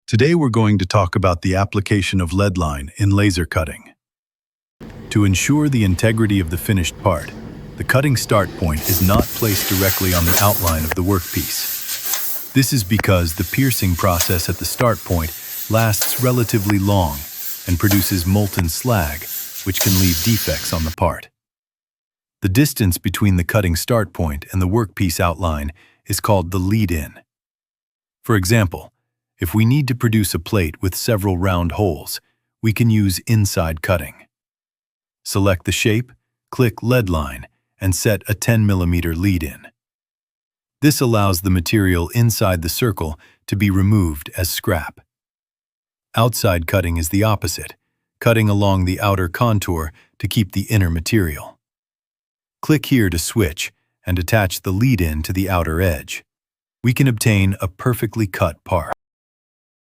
Today we're going to talk about the application of Leadline in laser cutting. To ensure the integrity of the finished part, the cutting start point is not placed directly on the outline of the workpiece. This is because the piercing process at the start point lasts relatively long and produces molten slag, which can leave defects on the part. The distance between the cutting start point and the workpiece outline is called the lead-in. For example, if we need to produce a plate with several round holes, we can use inside cutting. Select the shape, click Leadline, and set a 10 mm lead-in. This allows the material inside the circle to be removed as scrap. Outside cutting is the opposite, cutting along the outer contour to keep the inner material. Click here to switch and attach the lead-in to the outer edge. We can obtain a perfectly cut part.